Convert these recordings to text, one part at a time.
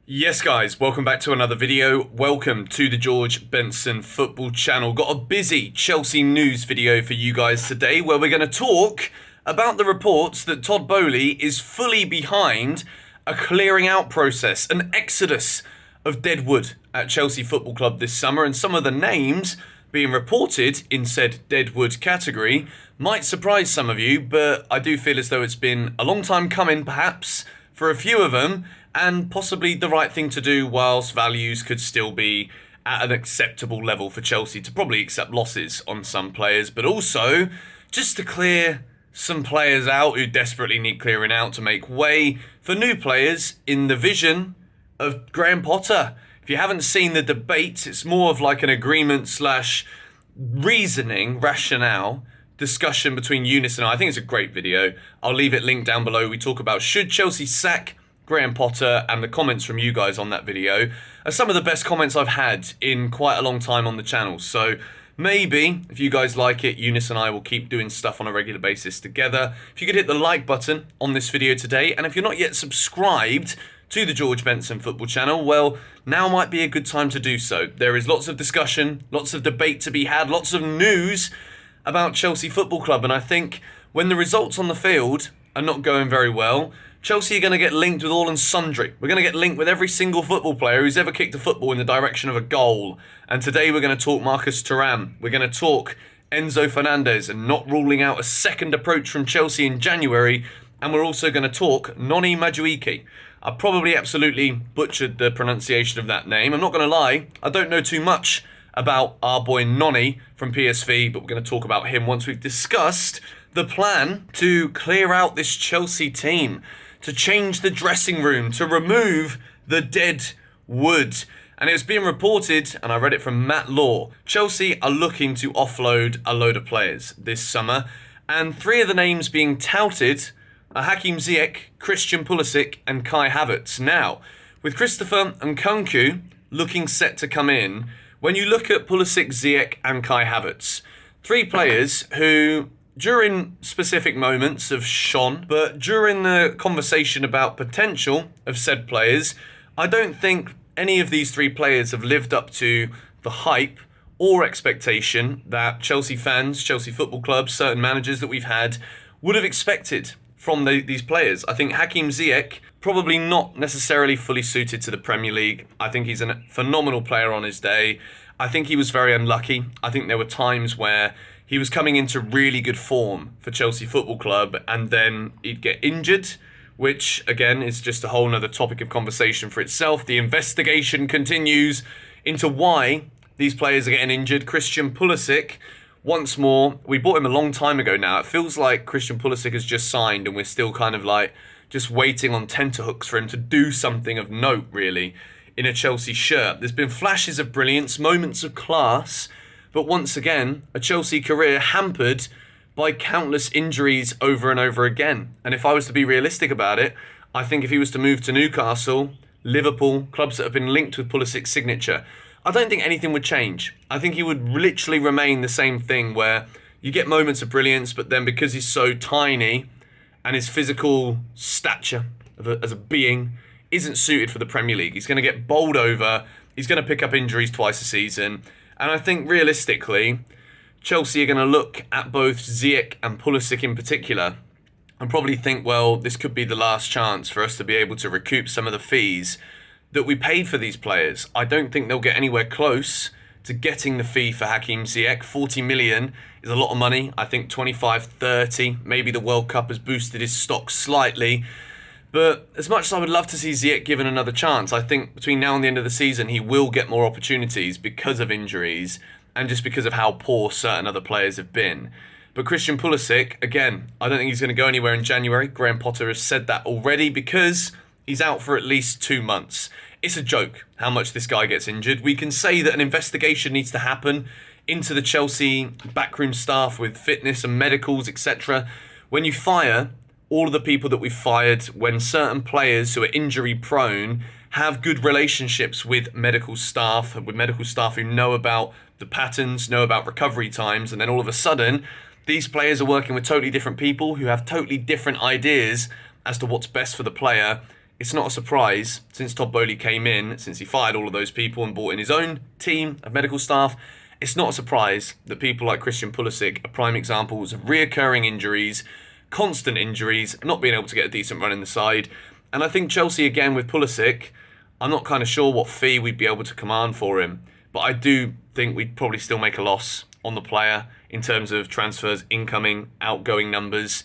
Yes guys, welcome back to another video. Welcome to the George Benson football channel. Got a busy Chelsea news video for you guys today where we're going to talk about the reports that Todd Boehly is fully behind a clearing out process, an exodus of deadwood at Chelsea Football Club this summer, and some of the names being reported in said deadwood category might surprise some of you, but I do feel as though it's been a long time coming perhaps for a few of them, and possibly the right thing to do whilst values could still be at an acceptable level for Chelsea to probably accept losses on some players, but also just to clear some players out who desperately need clearing out to make way for new players in the vision of Graham Potter. If you haven't seen the debate, it's more of like an agreement slash reasoning, rationale, discussion between Eunice and I think it's a great video. I'll leave it linked down below. We talk about should Chelsea sack Graham Potter, and the comments from you guys on that video are some of the best comments I've had in quite a long time on the channel. So maybe, if you guys like it, Eunice and I will keep doing stuff on a regular basis together. If you could hit the like button on this video today, and if you're not yet subscribed to the George Benson football channel, well, now might be a good time to do so. There is lots of discussion, lots of debate to be had, lots of news about Chelsea Football Club, and I think when the results on the field are not going very well, Chelsea are going to get linked with all and sundry. We're going to get linked with every single football player who's ever kicked a football in the direction of a goal. And today we're going to talk Marcus Thuram. We're going to talk Enzo Fernandez and not ruling out a second approach from Chelsea in January. And we're also going to talk Noni Madueke. I probably absolutely butchered the pronunciation of that name. I'm not going to lie, I don't know too much about our boy Noni from PSV, but we're going to talk about him once we've discussed the plan to clear out this Chelsea team, to change the dressing room, to remove the dead wood. And it's being reported, and I read it from Matt Law, Chelsea are looking to offload a load of players this summer, and three of the names being touted are Hakim Ziyech, Christian Pulisic, and Kai Havertz. Now, with Christopher and Kunku looking set to come in, when you look at Pulisic, Ziyech, and Kai Havertz, three players who during specific moments have shone, but during the conversation about potential of said players, I don't think any of these three players have lived up to the hype or expectation that Chelsea fans, Chelsea Football Club, certain managers that we've had would have expected from these players. I think Hakim Ziyech, probably not necessarily fully suited to the Premier League. I think he's a phenomenal player on his day. I think he was very unlucky. I think there were times where he was coming into really good form for Chelsea Football Club and then he'd get injured, which again is just a whole nother topic of conversation for itself. The investigation continues into why these players are getting injured. Christian Pulisic, once more, we bought him a long time ago now. It feels like Christian Pulisic has just signed and we're still kind of like just waiting on tenterhooks for him to do something of note, really, in a Chelsea shirt. There's been flashes of brilliance, moments of class, but once again, a Chelsea career hampered by countless injuries over and over again. And if I was to be realistic about it, I think if he was to move to Newcastle, Liverpool, clubs that have been linked with Pulisic's signature, I don't think anything would change. I think he would literally remain the same thing where you get moments of brilliance, but then because he's so tiny and his physical stature as a being isn't suited for the Premier League, he's going to get bowled over, he's going to pick up injuries twice a season. And I think realistically, Chelsea are going to look at both Ziyech and Pulisic in particular and probably think, well, this could be the last chance for us to be able to recoup some of the fees that we paid for these players. I don't think they'll get anywhere close to getting the fee for Hakim Ziyech. 40 million is a lot of money. I think 25, 30, maybe the World Cup has boosted his stock slightly. But as much as I would love to see Ziyech given another chance, I think between now and the end of the season, he will get more opportunities because of injuries and just because of how poor certain other players have been. But Christian Pulisic, again, I don't think he's going to go anywhere in January. Graham Potter has said that already because he's out for at least 2 months. It's a joke how much this guy gets injured. We can say that an investigation needs to happen into the Chelsea backroom staff with fitness and medicals, etc. When you fire all of the people that we've fired, when certain players who are injury prone have good relationships with medical staff who know about the patterns, know about recovery times, and then all of a sudden these players are working with totally different people who have totally different ideas as to what's best for the player. it's not a surprise since Todd Boehly came in, since he fired all of those people and brought in his own team of medical staff. It's not a surprise that people like Christian Pulisic are prime examples of reoccurring injuries, constant injuries, not being able to get a decent run in the side. And I think Chelsea, again, with Pulisic, I'm not kind of sure what fee we'd be able to command for him. But I do think we'd probably still make a loss on the player in terms of transfers, incoming, outgoing numbers.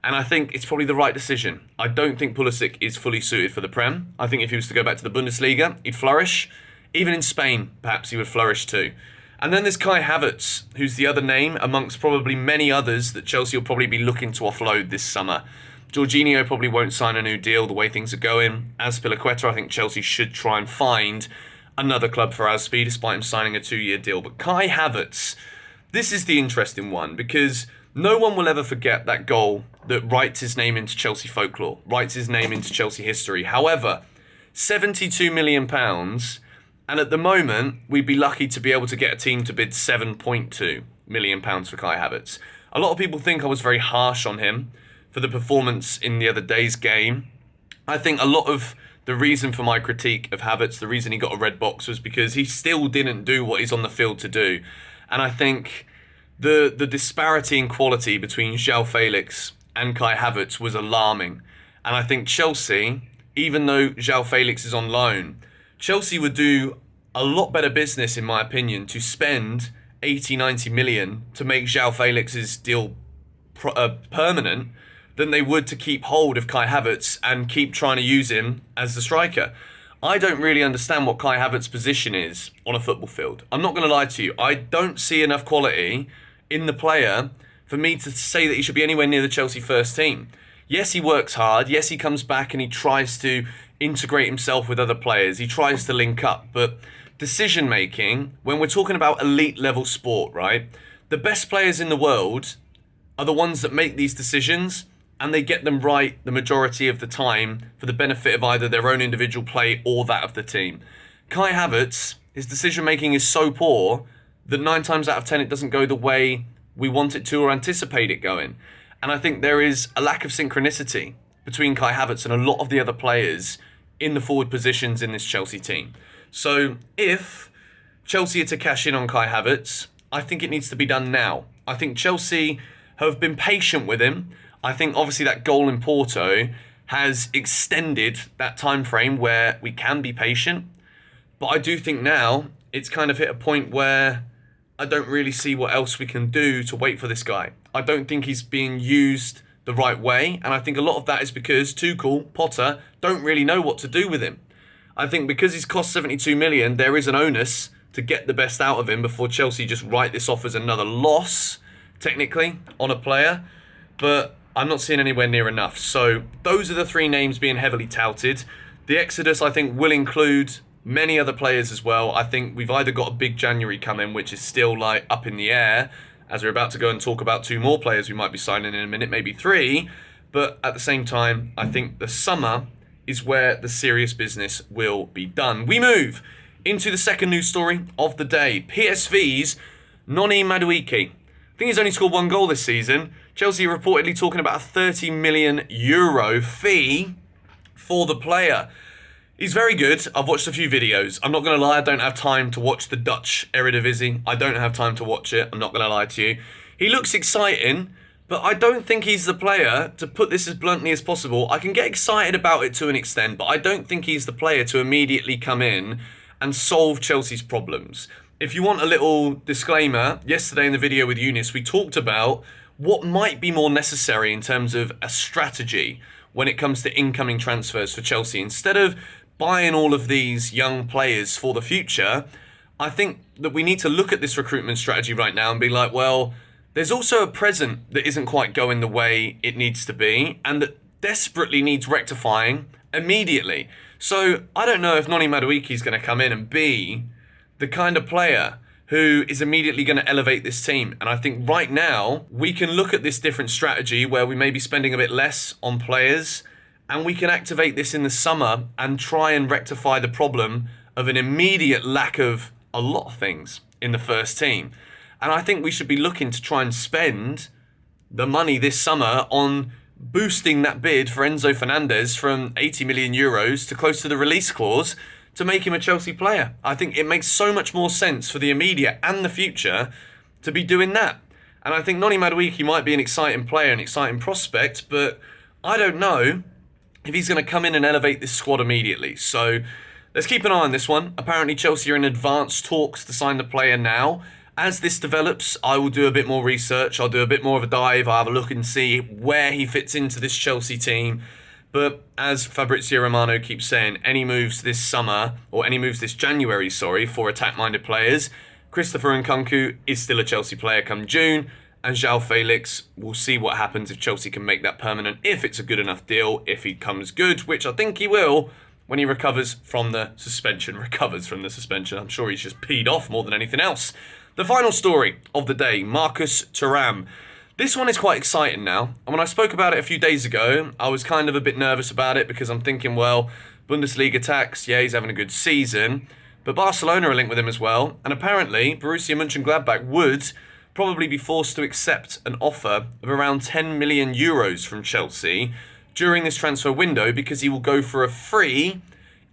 And I think it's probably the right decision. I don't think Pulisic is fully suited for the Prem. I think if he was to go back to the Bundesliga, he'd flourish. Even in Spain, perhaps he would flourish too. And then there's Kai Havertz, who's the other name amongst probably many others that Chelsea will probably be looking to offload this summer. Jorginho probably won't sign a new deal the way things are going. Azpilicueta, I think Chelsea should try and find another club for Azpi, despite him signing a 2-year deal. But Kai Havertz, this is the interesting one, because no one will ever forget that goal that writes his name into Chelsea folklore, writes his name into Chelsea history. However, £72 million, and at the moment, we'd be lucky to be able to get a team to bid £7.2 million for Kai Havertz. A lot of people think I was very harsh on him for the performance in the other day's game. I think a lot of the reason for my critique of Havertz, the reason he got a red box, was because he still didn't do what he's on the field to do. And I think the disparity in quality between João Felix and Kai Havertz was alarming. And I think Chelsea, even though João Felix is on loan, Chelsea would do a lot better business, in my opinion, to spend 80-90 million to make João Felix's deal permanent than they would to keep hold of Kai Havertz and keep trying to use him as the striker. I don't really understand what Kai Havertz's position is on a football field. I'm not going to lie to you. I don't see enough quality in the player for me to say that he should be anywhere near the Chelsea first team. Yes, he works hard. Yes, he comes back and he tries to integrate himself with other players. He tries to link up. But decision making, when we're talking about elite level sport, right? The best players in the world are the ones that make these decisions, and they get them right the majority of the time for the benefit of either their own individual play or that of the team. Kai Havertz, his decision making is so poor that 9 times out of 10 it doesn't go the way we want it to or anticipate it going. And I think there is a lack of synchronicity between Kai Havertz and a lot of the other players in the forward positions in this Chelsea team. So if Chelsea are to cash in on Kai Havertz, I think it needs to be done now. I think Chelsea have been patient with him. I think obviously that goal in Porto has extended that time frame where we can be patient. But I do think now it's kind of hit a point where I don't really see what else we can do to wait for this guy. I don't think he's being used the right way. And I think a lot of that is because Tuchel, Potter, don't really know what to do with him. I think because he's cost 72 million, there is an onus to get the best out of him before Chelsea just write this off as another loss, technically, on a player. But I'm not seeing anywhere near enough. So those are the 3 names being heavily touted. The exodus, I think, will include many other players as well. I think we've either got a big January coming, which is still like up in the air, as we're about to go and talk about 2 more players we might be signing in a minute, maybe 3. But at the same time, I think the summer is where the serious business will be done. We move into the second news story of the day. PSV's Noni Madueke. I think he's only scored 1 goal this season. Chelsea are reportedly talking about a €30 million fee for the player. He's very good. I've watched a few videos. I'm not going to lie, I don't have time to watch the Dutch Eredivisie. I don't have time to watch it. I'm not going to lie to you. He looks exciting, but I don't think he's the player, to put this as bluntly as possible. I can get excited about it to an extent, but I don't think he's the player to immediately come in and solve Chelsea's problems. If you want a little disclaimer, yesterday in the video with Eunice, we talked about what might be more necessary in terms of a strategy when it comes to incoming transfers for Chelsea. Instead of buying all of these young players for the future, I think that we need to look at this recruitment strategy right now and be like, well, there's also a present that isn't quite going the way it needs to be and that desperately needs rectifying immediately. So I don't know if Noni Madueke is going to come in and be the kind of player who is immediately going to elevate this team. And I think right now we can look at this different strategy where we may be spending a bit less on players, and we can activate this in the summer and try and rectify the problem of an immediate lack of a lot of things in the first team. And I think we should be looking to try and spend the money this summer on boosting that bid for Enzo Fernandez from 80 million euros to close to the release clause to make him a Chelsea player. I think it makes so much more sense for the immediate and the future to be doing that. And I think Noni Madueke might be an exciting player, an exciting prospect, but I don't know if he's going to come in and elevate this squad immediately. So let's keep an eye on this one. Apparently Chelsea are in advanced talks to sign the player now. As this develops, I will do a bit more research. I'll do a bit more of a dive. I'll have a look and see where he fits into this Chelsea team. But as Fabrizio Romano keeps saying, any moves this summer, or any moves this January, for attack-minded players, Christopher Nkunku is still a Chelsea player come June. And João Felix, we'll see what happens if Chelsea can make that permanent, if it's a good enough deal, if he comes good, which I think he will, when he recovers from the suspension. I'm sure he's just peed off more than anything else. The final story of the day, Marcus Thuram. This one is quite exciting now. And when I spoke about it a few days ago, I was kind of a bit nervous about it because I'm thinking, well, Bundesliga tax, yeah, he's having a good season. But Barcelona are linked with him as well. And apparently, Borussia Mönchengladbach would probably be forced to accept an offer of around 10 million euros from Chelsea during this transfer window because he will go for a free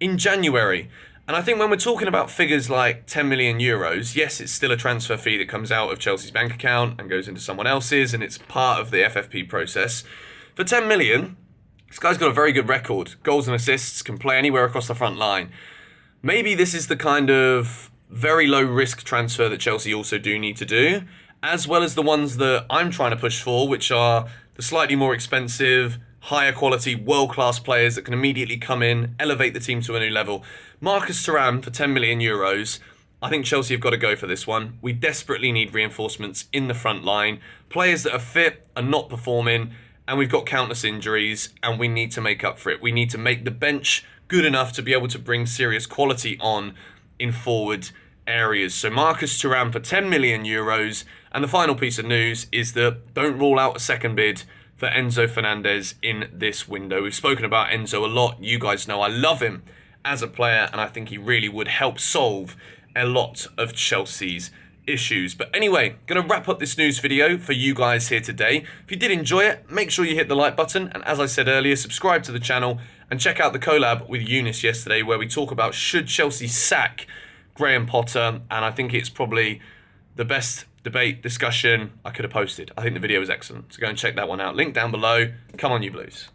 in January. And I think when we're talking about figures like 10 million euros, yes, it's still a transfer fee that comes out of Chelsea's bank account and goes into someone else's, and it's part of the FFP process. For 10 million, this guy's got a very good record. Goals and assists, can play anywhere across the front line. Maybe this is the kind of very low risk transfer that Chelsea also do need to do, as well as the ones that I'm trying to push for, which are the slightly more expensive, higher quality, world-class players that can immediately come in, elevate the team to a new level. Marcus Thuram for 10 million euros. I think Chelsea have got to go for this one. We desperately need reinforcements in the front line. Players that are fit are not performing, and we've got countless injuries, and we need to make up for it. We need to make the bench good enough to be able to bring serious quality on in forward areas. So Marcus Thuram for 10 million euros. And the final piece of news is that don't rule out a second bid for Enzo Fernandez in this window. We've spoken about Enzo a lot. You guys know I love him as a player, and I think he really would help solve a lot of Chelsea's issues. But anyway, going to wrap up this news video for you guys here today. If you did enjoy it, make sure you hit the like button, and as I said earlier, subscribe to the channel and check out the collab with Eunice yesterday where we talk about should Chelsea sack Graham Potter, and I think it's probably the best debate discussion I could have posted. I think the video was excellent, so go and check that one out. Link down below. Come on, you Blues.